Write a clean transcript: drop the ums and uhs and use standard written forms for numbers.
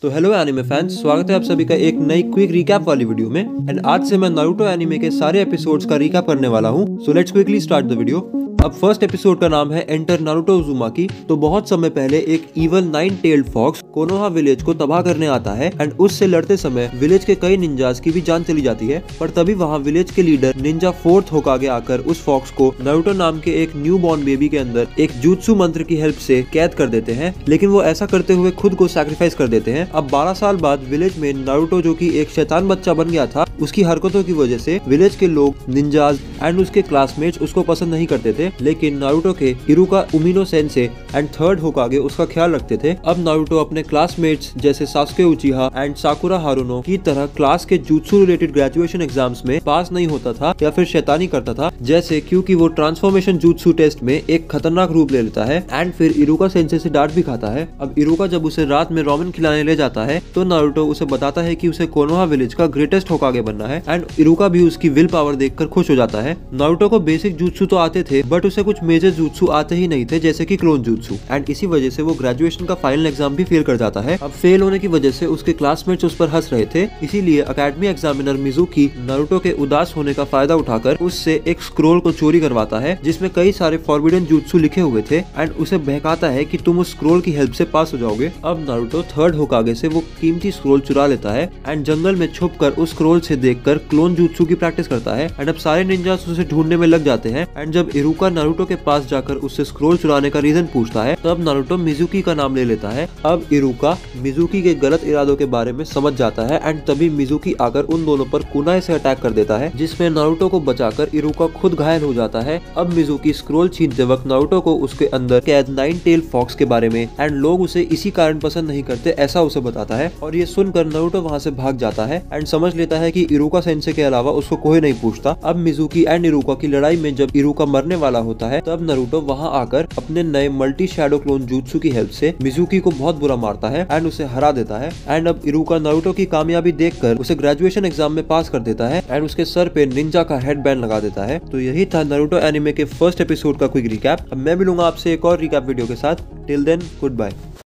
तो hello anime fans, स्वागत है आप सभी का एक नई क्विक रिकैप वाली वीडियो में। एंड आज से मैं नारुतो एनिमे के सारे एपिसोड्स का रिकैप करने वाला हूँ। So let's quickly start the video. अब फर्स्ट एपिसोड का नाम है एंटर नारुतो उज़ुमाकी। तो बहुत समय पहले एक evil 9-tailed fox Konoha village को तबाह करने आता है एंड उससे लड़ते समय विलेज के कई निंजास की भी जान चली जाती है। पर तभी वहाँ विलेज के लीडर निंजा फोर्थ होकागे आकर उस फॉक्स को नारुतो नाम के एक न्यू बॉर्न बेबी के अंदर एक जुत्सु मंत्र की हेल्प से कैद कर देते हैं, लेकिन वो ऐसा करते हुए खुद को सैक्रिफाइस कर देते हैं। अब 12 साल बाद विलेज में नारुतो, जो कि एक शैतान बच्चा बन गया था, उसकी हरकतों की वजह से विलेज के लोग, निंजाज एंड उसके क्लासमेट्स उसको पसंद नहीं करते थे। लेकिन नारुतो के इरुका उमिनो सेंसे एंड थर्ड होकागे उसका ख्याल रखते थे। अब नारुतो अपने क्लासमेट्स जैसे सास्के उचिहा एंड साकुरा हारुनो की तरह क्लास के जुत्सु रिलेटेड ग्रेजुएशन एग्जाम्स में पास नहीं होता था या फिर शैतानी करता था, जैसे क्योंकि वो ट्रांसफॉर्मेशन जुत्सु टेस्ट में एक खतरनाक रूप ले लेता है एंड फिर इरुका सेंसे से डांट भी खाता है। अब इरुका जब उसे रात में रामेन खिलाने ले जाता है तो नारुतो उसे बताता है कि उसे कोनोहा विलेज का ग्रेटेस्ट होकागे बनना है एंड इरुका भी उसकी विल पावर देखकर खुश हो जाता है। नारुतो को बेसिक जुत्सु तो आते थे, बट उसे कुछ मेजर जुत्सु आते ही नहीं थे, जैसे कि क्लोन जुत्सु, एंड इसी वजह से वो ग्रेजुएशन का फाइनल एग्जाम भी फेल कर जाता है। अब फेल होने की वजह से उसके क्लासमेट्स उस पर हंस रहे थे, इसीलिए एकेडमी एग्जामिनर मिजुकी नारुतो के उदास होने का फायदा उठाकर उससे एक स्क्रोल को चोरी करवाता है जिसमें कई सारे फॉरबिडन जुत्सु लिखे हुए थे एंड उसे बहकाता है कि तुम उस स्क्रोल की हेल्प से पास हो जाओगे। अब नारुतो थर्ड होकागे से वो कीमती स्क्रोल चुरा लेता है एंड जंगल में छुपकर उस स्क्रोल से देखकर क्लोन जुत्सु की प्रैक्टिस करता है एंड अब सारे निंजास उसे ढूंढने में लग जाते हैं। एंड जब इरुका नारुतो के पास जाकर उससे स्क्रोल चुराने का रीजन पूछता है तब नारुतो मिजुकी का नाम ले लेता है। अब इरुका मिजुकी के गलत इरादों के बारे में समझ जाता है एंड तभी मिजुकी आकर उन दोनों पर कुनाई से अटैक कर देता है, जिसमें नारुतो को बचाकर इरुका खुद घायल हो जाता है। अब मिजुकी स्क्रोल छीनते वक्त नारुतो को उसके अंदर कैद 9-tailed फॉक्स के बारे में एंड लोग उसे इसी कारण पसंद नहीं करते ऐसा उसे बताता है, और ये सुनकर नारुतो वहाँ से भाग जाता है एंड समझ लेता है कि इरुका सेंसे के अलावा उसको कोई नहीं पूछता। अब मिजुकी एंड इरुका की लड़ाई में जब इरुका मरने वाला होता है तब नारुतो वहाँ आकर अपने नए मल्टी शैडो क्लोन जुत्सु की हेल्प से मिजुकी को बहुत बुरा मारता है एंड उसे हरा देता है। एंड अब इरुका नारुतो की कामयाबी देखकर उसे ग्रेजुएशन एग्जाम में पास कर देता है एंड उसके सर पे निंजा का हेडबैंड लगा देता है। तो यही था नारुतो एनिमे के फर्स्ट एपिसोड का क्विक रिकैप। अब मैं मिलूंगा आपसे एक और रिकैप वीडियो के साथ। Till then, good bye.